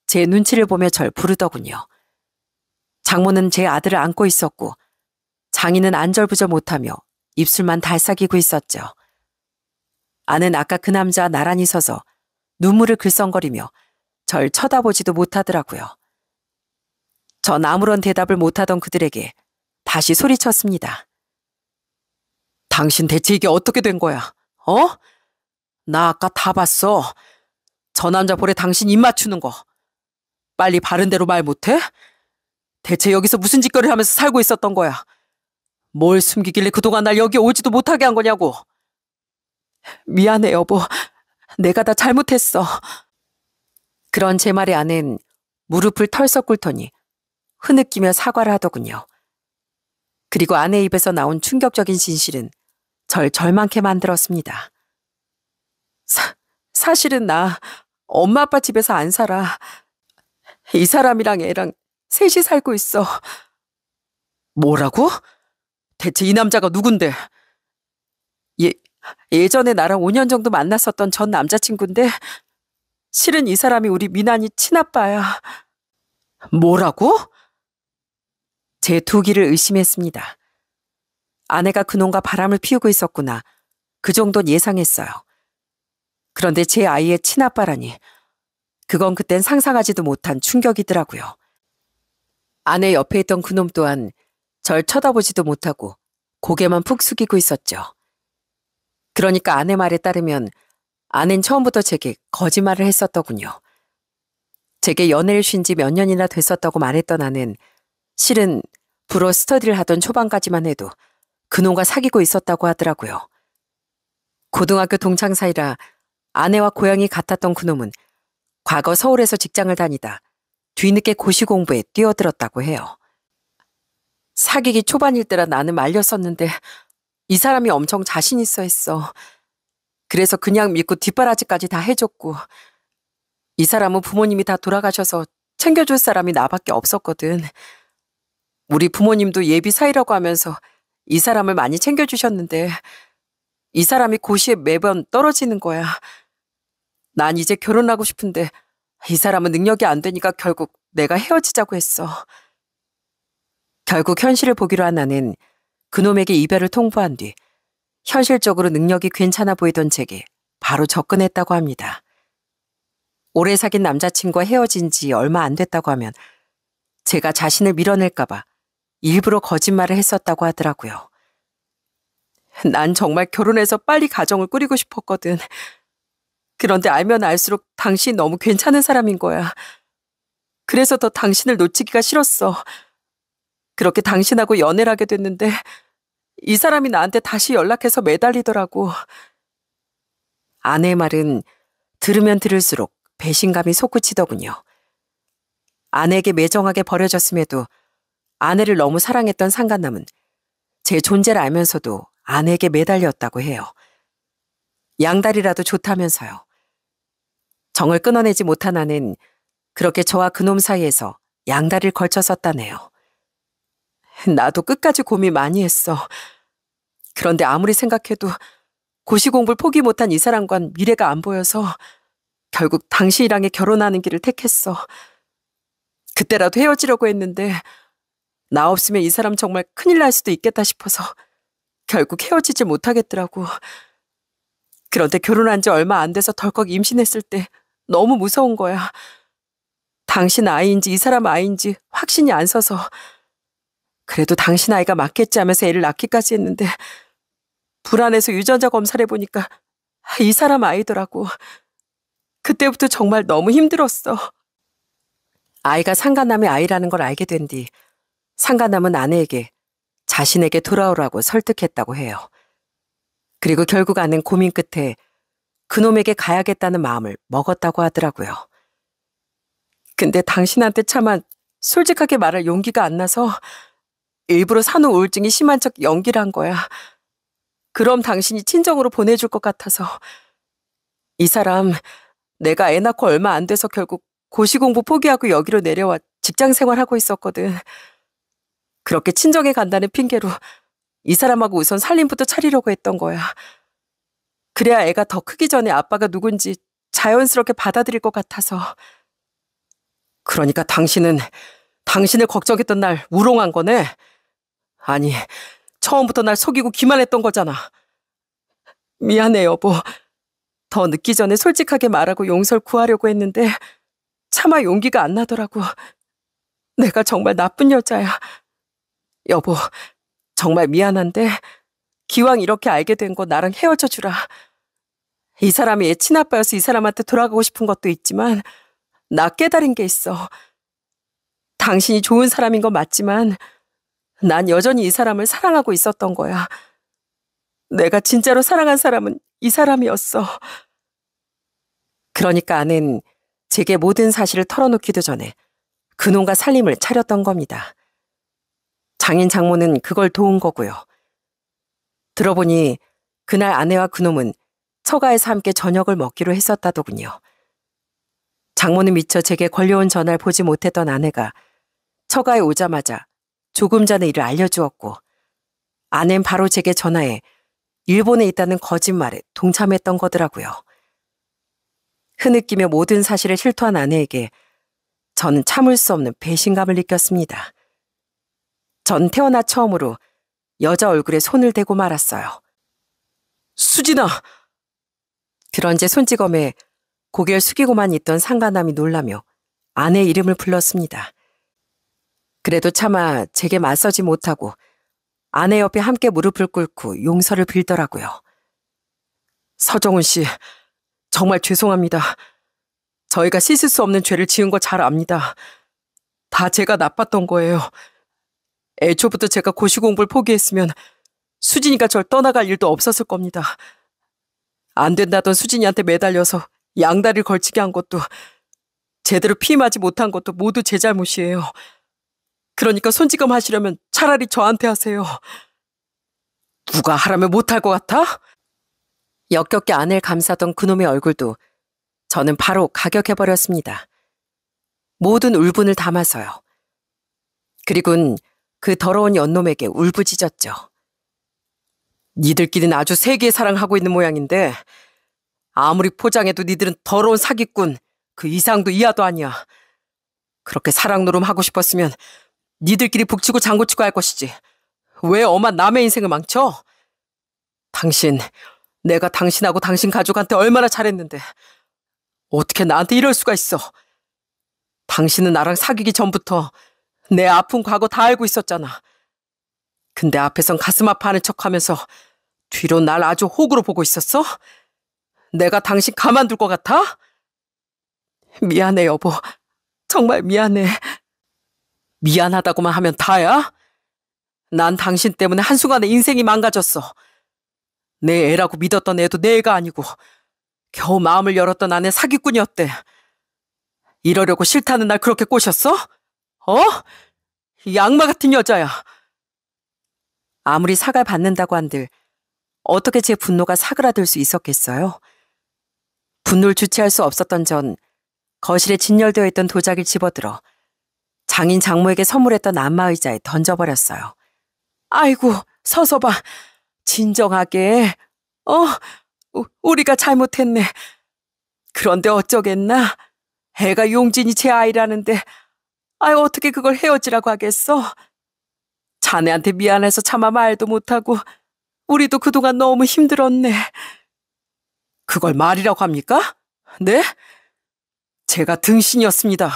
제 눈치를 보며 절 부르더군요. 장모는 제 아들을 안고 있었고 장인은 안절부절 못하며 입술만 달싹이고 있었죠. 아는 아까 그 남자 나란히 서서 눈물을 글썽거리며 절 쳐다보지도 못하더라고요. 전 아무런 대답을 못하던 그들에게 다시 소리쳤습니다. 당신 대체 이게 어떻게 된 거야? 나 아까 다 봤어. 저 남자 볼에 당신 입 맞추는 거. 빨리 바른 대로 말 못해? 대체 여기서 무슨 짓거리를 하면서 살고 있었던 거야? 뭘 숨기길래 그동안 날 여기 오지도 못하게 한 거냐고. 미안해 여보. 내가 다 잘못했어. 그런 제 말에 아내는 무릎을 털썩 꿇더니 흐느끼며 사과를 하더군요. 그리고 아내 입에서 나온 충격적인 진실은 절 절망케 만들었습니다. 사실은 나 엄마 아빠 집에서 안 살아. 이 사람이랑 애랑 셋이 살고 있어. 뭐라고? 대체 이 남자가 누군데? 예전에 나랑 5년 정도 만났었던 전 남자친구인데 실은 이 사람이 우리 미난이 친아빠야. 뭐라고? 제 두 귀를 의심했습니다. 아내가 그놈과 바람을 피우고 있었구나. 그 정도는 예상했어요. 그런데 제 아이의 친아빠라니. 그건 그땐 상상하지도 못한 충격이더라고요. 아내 옆에 있던 그놈 또한 절 쳐다보지도 못하고 고개만 푹 숙이고 있었죠. 그러니까 아내 말에 따르면 아낸 처음부터 제게 거짓말을 했었더군요. 제게 연애를 쉰 지 몇 년이나 됐었다고 말했던 아는 실은 불어 스터디를 하던 초반까지만 해도 그놈과 사귀고 있었다고 하더라고요. 고등학교 동창 사이라 아내와 고향이 같았던 그놈은 과거 서울에서 직장을 다니다 뒤늦게 고시 공부에 뛰어들었다고 해요. 사귀기 초반일 때라 나는 말렸었는데 이 사람이 엄청 자신 있어 했어. 그래서 그냥 믿고 뒷바라지까지 다 해줬고, 이 사람은 부모님이 다 돌아가셔서 챙겨줄 사람이 나밖에 없었거든. 우리 부모님도 예비 사이라고 하면서 이 사람을 많이 챙겨주셨는데 이 사람이 고시에 매번 떨어지는 거야. 난 이제 결혼하고 싶은데 이 사람은 능력이 안 되니까 결국 내가 헤어지자고 했어. 결국 현실을 보기로 한 나는 그놈에게 이별을 통보한 뒤 현실적으로 능력이 괜찮아 보이던 제게 바로 접근했다고 합니다. 오래 사귄 남자친구와 헤어진 지 얼마 안 됐다고 하면 제가 자신을 밀어낼까봐 일부러 거짓말을 했었다고 하더라고요. 난 정말 결혼해서 빨리 가정을 꾸리고 싶었거든. 그런데 알면 알수록 당신이 너무 괜찮은 사람인 거야. 그래서 더 당신을 놓치기가 싫었어. 그렇게 당신하고 연애를 하게 됐는데 이 사람이 나한테 다시 연락해서 매달리더라고. 아내의 말은 들으면 들을수록 배신감이 솟구치더군요. 아내에게 매정하게 버려졌음에도 아내를 너무 사랑했던 상간남은 제 존재를 알면서도 아내에게 매달렸다고 해요. 양다리라도 좋다면서요. 정을 끊어내지 못한 아내는 그렇게 저와 그놈 사이에서 양다리를 걸쳤었다네요. 나도 끝까지 고민 많이 했어. 그런데 아무리 생각해도 고시 공부를 포기 못한 이 사람과는 미래가 안 보여서 결국 당신이랑의 결혼하는 길을 택했어. 그때라도 헤어지려고 했는데 나 없으면 이 사람 정말 큰일 날 수도 있겠다 싶어서 결국 헤어지지 못하겠더라고. 그런데 결혼한 지 얼마 안 돼서 덜컥 임신했을 때 너무 무서운 거야. 당신 아이인지 이 사람 아이인지 확신이 안 서서. 그래도 당신 아이가 맞겠지 하면서 애를 낳기까지 했는데 불안해서 유전자 검사를 해보니까 이 사람 아이더라고. 그때부터 정말 너무 힘들었어. 아이가 상간남의 아이라는 걸 알게 된 뒤 상간남은 아내에게 자신에게 돌아오라고 설득했다고 해요. 그리고 결국 아내는 고민 끝에 그놈에게 가야겠다는 마음을 먹었다고 하더라고요. 근데 당신한테 차마 솔직하게 말할 용기가 안 나서 일부러 산후 우울증이 심한 척 연기를 한 거야. 그럼 당신이 친정으로 보내줄 것 같아서. 이 사람 내가 애 낳고 얼마 안 돼서 결국 고시 공부 포기하고 여기로 내려와 직장 생활하고 있었거든. 그렇게 친정에 간다는 핑계로 이 사람하고 우선 살림부터 차리려고 했던 거야. 그래야 애가 더 크기 전에 아빠가 누군지 자연스럽게 받아들일 것 같아서. 그러니까 당신은 당신을 걱정했던 날 우롱한 거네? 아니, 처음부터 날 속이고 기만했던 거잖아. 미안해, 여보. 더 늦기 전에 솔직하게 말하고 용서를 구하려고 했는데 차마 용기가 안 나더라고. 내가 정말 나쁜 여자야. 여보, 정말 미안한데 기왕 이렇게 알게 된 거 나랑 헤어져 주라. 이 사람이 애 친아빠여서 이 사람한테 돌아가고 싶은 것도 있지만 나 깨달은 게 있어. 당신이 좋은 사람인 건 맞지만 난 여전히 이 사람을 사랑하고 있었던 거야. 내가 진짜로 사랑한 사람은 이 사람이었어. 그러니까 아내는 제게 모든 사실을 털어놓기도 전에 그놈과 살림을 차렸던 겁니다. 장인 장모는 그걸 도운 거고요. 들어보니 그날 아내와 그놈은 처가에서 함께 저녁을 먹기로 했었다더군요. 장모는 미처 제게 걸려온 전화를 보지 못했던 아내가 처가에 오자마자 조금 전에 이를 알려주었고 아내는 바로 제게 전화해 일본에 있다는 거짓말에 동참했던 거더라고요. 흐느끼며 모든 사실을 실토한 아내에게 저는 참을 수 없는 배신감을 느꼈습니다. 전 태어나 처음으로 여자 얼굴에 손을 대고 말았어요. 수진아! 그런 제 손찌검에 고개를 숙이고만 있던 상간남이 놀라며 아내의 이름을 불렀습니다. 그래도 차마 제게 맞서지 못하고 아내 옆에 함께 무릎을 꿇고 용서를 빌더라고요. 서정훈 씨, 정말 죄송합니다. 저희가 씻을 수 없는 죄를 지은 거 잘 압니다. 다 제가 나빴던 거예요. 애초부터 제가 고시 공부를 포기했으면 수진이가 절 떠나갈 일도 없었을 겁니다. 안 된다던 수진이한테 매달려서 양다리를 걸치게 한 것도, 제대로 피임하지 못한 것도 모두 제 잘못이에요. 그러니까 손찌검 하시려면 차라리 저한테 하세요. 누가 하라면 못할 것 같아? 역겹게 아내를 감싸던 그놈의 얼굴도 저는 바로 가격해버렸습니다. 모든 울분을 담아서요. 그리고는 그 더러운 연놈에게 울부짖었죠. 니들끼리는 아주 세기의 사랑하고 있는 모양인데 아무리 포장해도 니들은 더러운 사기꾼, 그 이상도 이하도 아니야. 그렇게 사랑 노름 하고 싶었으면 니들끼리 북치고 장구치고 할 것이지. 왜 엄한 남의 인생을 망쳐? 당신, 내가 당신하고 당신 가족한테 얼마나 잘했는데 어떻게 나한테 이럴 수가 있어. 당신은 나랑 사귀기 전부터 내 아픈 과거 다 알고 있었잖아. 근데 앞에선 가슴 아파하는 척하면서 뒤로 날 아주 호구로 보고 있었어? 내가 당신 가만둘 것 같아? 미안해, 여보. 정말 미안해. 미안하다고만 하면 다야? 난 당신 때문에 한순간에 인생이 망가졌어. 내 애라고 믿었던 애도 내 애가 아니고 겨우 마음을 열었던 아내 사기꾼이었대. 이러려고 싫다는 날 그렇게 꼬셨어? 어? 이 악마 같은 여자야. 아무리 사과를 받는다고 한들 어떻게 제 분노가 사그라들 수 있었겠어요? 분노를 주체할 수 없었던 전 거실에 진열되어 있던 도자기를 집어들어 장인 장모에게 선물했던 안마의자에 던져버렸어요. 아이고, 서서 봐. 진정하게. 우리가 잘못했네. 그런데 어쩌겠나? 애가 용진이 제 아이라는데 어떻게 그걸 헤어지라고 하겠어? 자네한테 미안해서 차마 말도 못하고 우리도 그동안 너무 힘들었네. 그걸 말이라고 합니까? 네? 제가 등신이었습니다.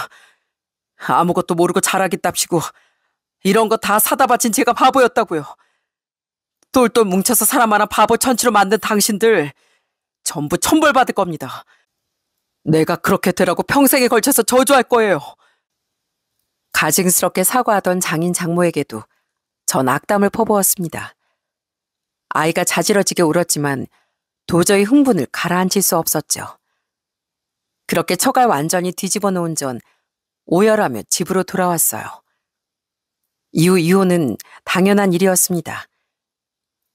아무것도 모르고 자라겠답시고 이런 거 다 사다 바친 제가 바보였다고요. 똘똘 뭉쳐서 사람 하나 바보 천치로 만든 당신들 전부 천벌받을 겁니다. 내가 그렇게 되라고 평생에 걸쳐서 저주할 거예요. 가증스럽게 사과하던 장인 장모에게도 전 악담을 퍼부었습니다. 아이가 자지러지게 울었지만 도저히 흥분을 가라앉힐 수 없었죠. 그렇게 처갈 완전히 뒤집어 놓은 전 오열하며 집으로 돌아왔어요. 이후 이혼은 당연한 일이었습니다.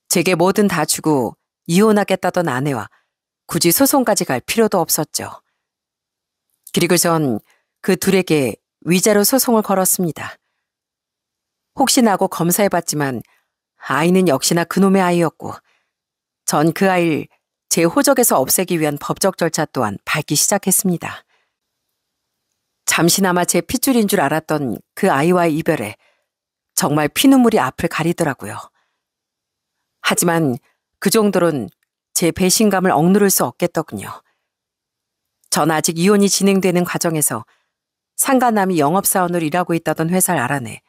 제게 뭐든 다 주고 이혼하겠다던 아내와 굳이 소송까지 갈 필요도 없었죠. 그리고 전 그 둘에게 위자료 소송을 걸었습니다. 혹시나 하고 검사해봤지만 아이는 역시나 그놈의 아이였고 전 그 아이를 제 호적에서 없애기 위한 법적 절차 또한 밟기 시작했습니다. 잠시나마 제 핏줄인 줄 알았던 그 아이와의 이별에 정말 피눈물이 앞을 가리더라고요. 하지만 그 정도론 제 배신감을 억누를 수 없겠더군요. 전 아직 이혼이 진행되는 과정에서 상간남이 영업사원으로 일하고 있다던 회사를 알아내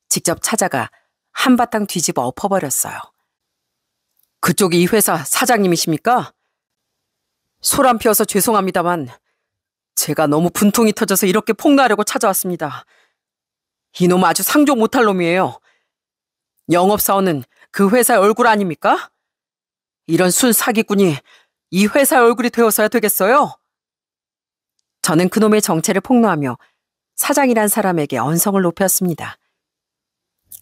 직접 찾아가 한바탕 뒤집어 엎어버렸어요. 그쪽이 이 회사 사장님이십니까? 소란 피워서 죄송합니다만 제가 너무 분통이 터져서 이렇게 폭로하려고 찾아왔습니다. 이놈 아주 상종 못할 놈이에요. 영업사원은 그 회사의 얼굴 아닙니까? 이런 순 사기꾼이 이 회사의 얼굴이 되어서야 되겠어요? 저는 그놈의 정체를 폭로하며 사장이란 사람에게 언성을 높였습니다.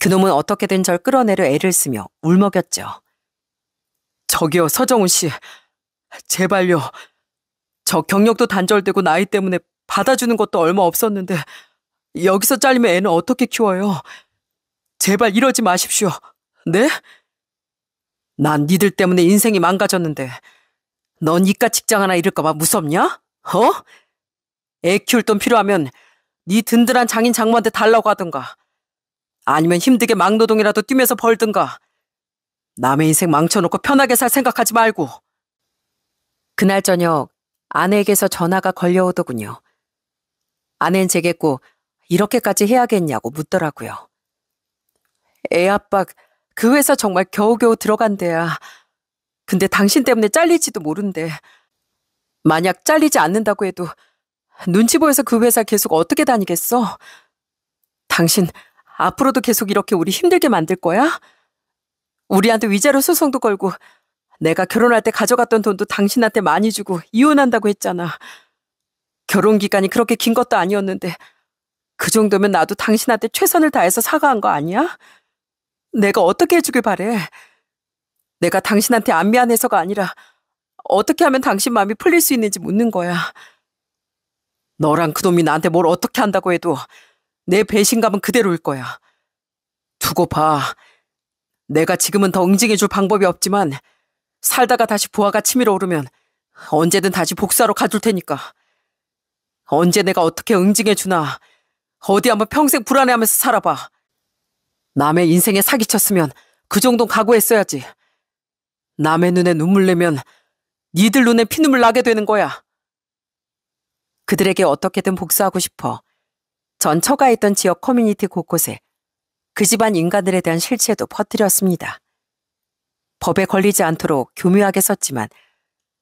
그놈은 어떻게든 절 끌어내려 애를 쓰며 울먹였죠. 저기요, 서정훈 씨. 제발요. 저 경력도 단절되고 나이 때문에 받아주는 것도 얼마 없었는데 여기서 잘리면 애는 어떻게 키워요? 제발 이러지 마십시오. 네? 난 니들 때문에 인생이 망가졌는데 넌 이깟 직장 하나 잃을까 봐 무섭냐? 애 키울 돈 필요하면 네 든든한 장인 장모한테 달라고 하든가 아니면 힘들게 막노동이라도 뛰면서 벌든가 남의 인생 망쳐놓고 편하게 살 생각하지 말고. 그날 저녁 아내에게서 전화가 걸려오더군요. 아내는 제게 꼭 이렇게까지 해야겠냐고 묻더라고요. 애 아빠, 그 회사 정말 겨우겨우 들어간 데야. 근데 당신 때문에 잘릴지도 모른대. 만약 잘리지 않는다고 해도 눈치 보여서 그 회사 계속 어떻게 다니겠어? 당신 앞으로도 계속 이렇게 우리 힘들게 만들 거야? 우리한테 위자료 소송도 걸고 내가 결혼할 때 가져갔던 돈도 당신한테 많이 주고 이혼한다고 했잖아. 결혼 기간이 그렇게 긴 것도 아니었는데 그 정도면 나도 당신한테 최선을 다해서 사과한 거 아니야? 내가 어떻게 해주길 바래? 내가 당신한테 안 미안해서가 아니라 어떻게 하면 당신 마음이 풀릴 수 있는지 묻는 거야. 너랑 그놈이 나한테 뭘 어떻게 한다고 해도 내 배신감은 그대로일 거야. 두고 봐. 내가 지금은 더 응징해줄 방법이 없지만 살다가 다시 부하가 치밀어 오르면 언제든 다시 복수하러 가줄 테니까. 언제 내가 어떻게 응징해주나 어디 한번 평생 불안해하면서 살아봐. 남의 인생에 사기쳤으면 그 정도는 각오했어야지. 남의 눈에 눈물 내면 니들 눈에 피눈물 나게 되는 거야. 그들에게 어떻게든 복수하고 싶어 전 처가있던 지역 커뮤니티 곳곳에 그 집안 인간들에 대한 실체도 퍼뜨렸습니다. 법에 걸리지 않도록 교묘하게 썼지만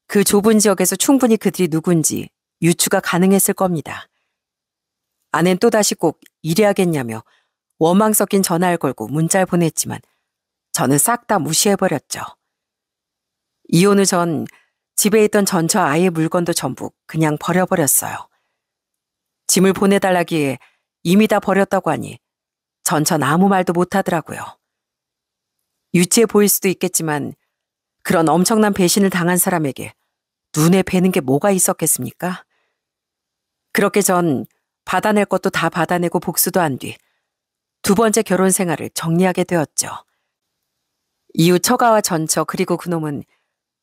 그 좁은 지역에서 충분히 그들이 누군지 유추가 가능했을 겁니다. 아낸 또다시 꼭 이래야겠냐며 원망 섞인 전화를 걸고 문자를 보냈지만 저는 싹 다 무시해버렸죠. 이혼 후 전 집에 있던 전처 아이의 물건도 전부 그냥 버려버렸어요. 짐을 보내달라기에 이미 다 버렸다고 하니 전처는 아무 말도 못하더라고요. 유치해 보일 수도 있겠지만 그런 엄청난 배신을 당한 사람에게 눈에 뵈는 게 뭐가 있었겠습니까? 그렇게 전 받아낼 것도 다 받아내고 복수도 한 뒤 두 번째 결혼 생활을 정리하게 되었죠. 이후 처가와 전처 그리고 그놈은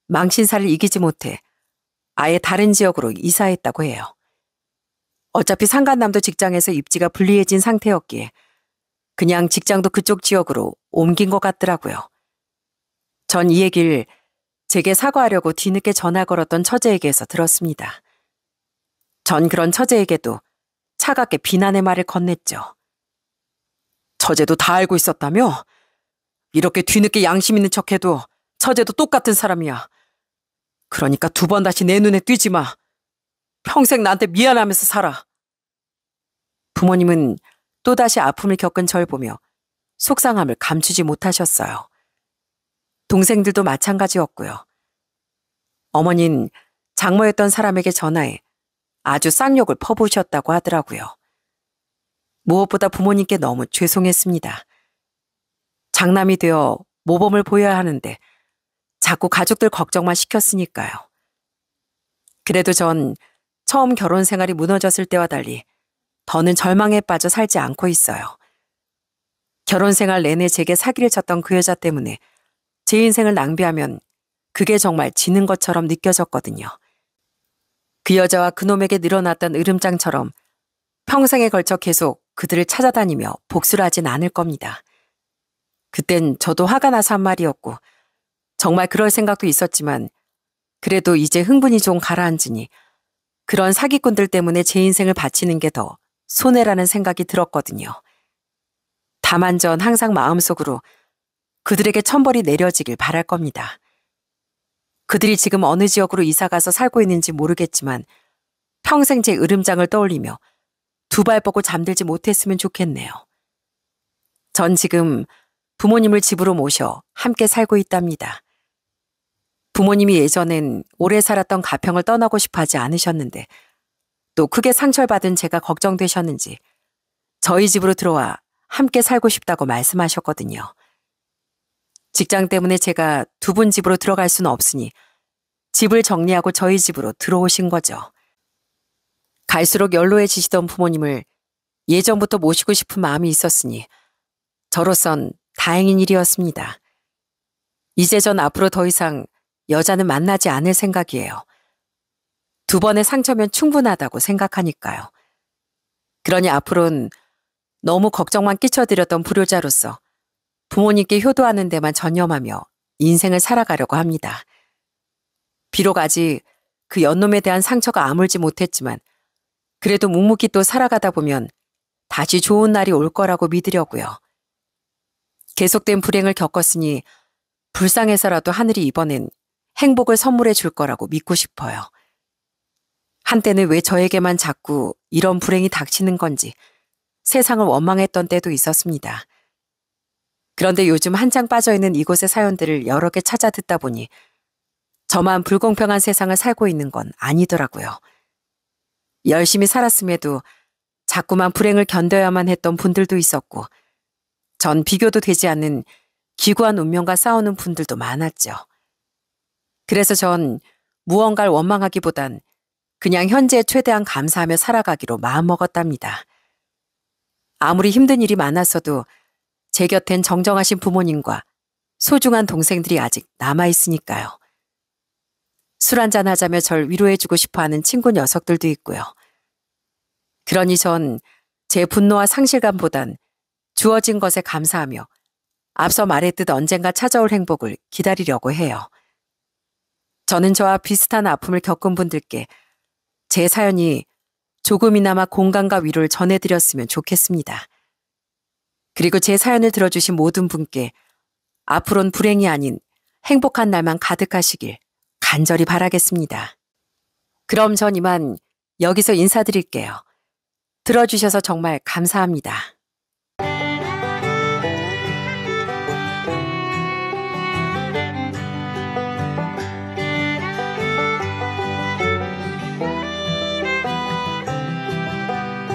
망신사를 이기지 못해 아예 다른 지역으로 이사했다고 해요. 어차피 상간남도 직장에서 입지가 불리해진 상태였기에 그냥 직장도 그쪽 지역으로 옮긴 것 같더라고요. 전 이 얘기를 제게 사과하려고 뒤늦게 전화 걸었던 처제에게서 들었습니다. 전 그런 처제에게도 차갑게 비난의 말을 건넸죠. 처제도 다 알고 있었다며? 이렇게 뒤늦게 양심 있는 척해도 처제도 똑같은 사람이야. 그러니까 두 번 다시 내 눈에 띄지 마. 평생 나한테 미안하면서 살아. 부모님은 또다시 아픔을 겪은 절 보며 속상함을 감추지 못하셨어요. 동생들도 마찬가지였고요. 어머니는 장모였던 사람에게 전화해 아주 쌍욕을 퍼부으셨다고 하더라고요. 무엇보다 부모님께 너무 죄송했습니다. 장남이 되어 모범을 보여야 하는데 자꾸 가족들 걱정만 시켰으니까요. 그래도 전 처음 결혼 생활이 무너졌을 때와 달리 더는 절망에 빠져 살지 않고 있어요. 결혼 생활 내내 제게 사기를 쳤던 그 여자 때문에 제 인생을 낭비하면 그게 정말 지는 것처럼 느껴졌거든요. 그 여자와 그놈에게 늘어났던 으름장처럼 평생에 걸쳐 계속 그들을 찾아다니며 복수를 하진 않을 겁니다. 그땐 저도 화가 나서 한 말이었고 정말 그럴 생각도 있었지만 그래도 이제 흥분이 좀 가라앉으니 그런 사기꾼들 때문에 제 인생을 바치는 게 더 손해라는 생각이 들었거든요. 다만 전 항상 마음속으로 그들에게 천벌이 내려지길 바랄 겁니다. 그들이 지금 어느 지역으로 이사가서 살고 있는지 모르겠지만 평생 제 으름장을 떠올리며 두 발 뻗고 잠들지 못했으면 좋겠네요. 전 지금 부모님을 집으로 모셔 함께 살고 있답니다. 부모님이 예전엔 오래 살았던 가평을 떠나고 싶어 하지 않으셨는데 또 크게 상처를 받은 제가 걱정되셨는지 저희 집으로 들어와 함께 살고 싶다고 말씀하셨거든요. 직장 때문에 제가 두 분 집으로 들어갈 수는 없으니 집을 정리하고 저희 집으로 들어오신 거죠. 갈수록 연로해지시던 부모님을 예전부터 모시고 싶은 마음이 있었으니 저로선 다행인 일이었습니다. 이제 전 앞으로 더 이상 여자는 만나지 않을 생각이에요. 두 번의 상처면 충분하다고 생각하니까요. 그러니 앞으로는 너무 걱정만 끼쳐드렸던 불효자로서 부모님께 효도하는 데만 전념하며 인생을 살아가려고 합니다. 비록 아직 그 연놈에 대한 상처가 아물지 못했지만 그래도 묵묵히 또 살아가다 보면 다시 좋은 날이 올 거라고 믿으려고요. 계속된 불행을 겪었으니 불쌍해서라도 하늘이 이번엔 행복을 선물해 줄 거라고 믿고 싶어요. 한때는 왜 저에게만 자꾸 이런 불행이 닥치는 건지 세상을 원망했던 때도 있었습니다. 그런데 요즘 한창 빠져있는 이곳의 사연들을 여러 개 찾아 듣다 보니 저만 불공평한 세상을 살고 있는 건 아니더라고요. 열심히 살았음에도 자꾸만 불행을 견뎌야만 했던 분들도 있었고 전 비교도 되지 않는 기구한 운명과 싸우는 분들도 많았죠. 그래서 전 무언가를 원망하기보단 그냥 현재에 최대한 감사하며 살아가기로 마음먹었답니다. 아무리 힘든 일이 많았어도 제 곁엔 정정하신 부모님과 소중한 동생들이 아직 남아있으니까요. 술 한잔 하자며 절 위로해주고 싶어하는 친구 녀석들도 있고요. 그러니 전 제 분노와 상실감보단 주어진 것에 감사하며 앞서 말했듯 언젠가 찾아올 행복을 기다리려고 해요. 저는 저와 비슷한 아픔을 겪은 분들께 제 사연이 조금이나마 공감과 위로를 전해드렸으면 좋겠습니다. 그리고 제 사연을 들어주신 모든 분께 앞으로는 불행이 아닌 행복한 날만 가득하시길 간절히 바라겠습니다. 그럼 전 이만 여기서 인사드릴게요. 들어주셔서 정말 감사합니다.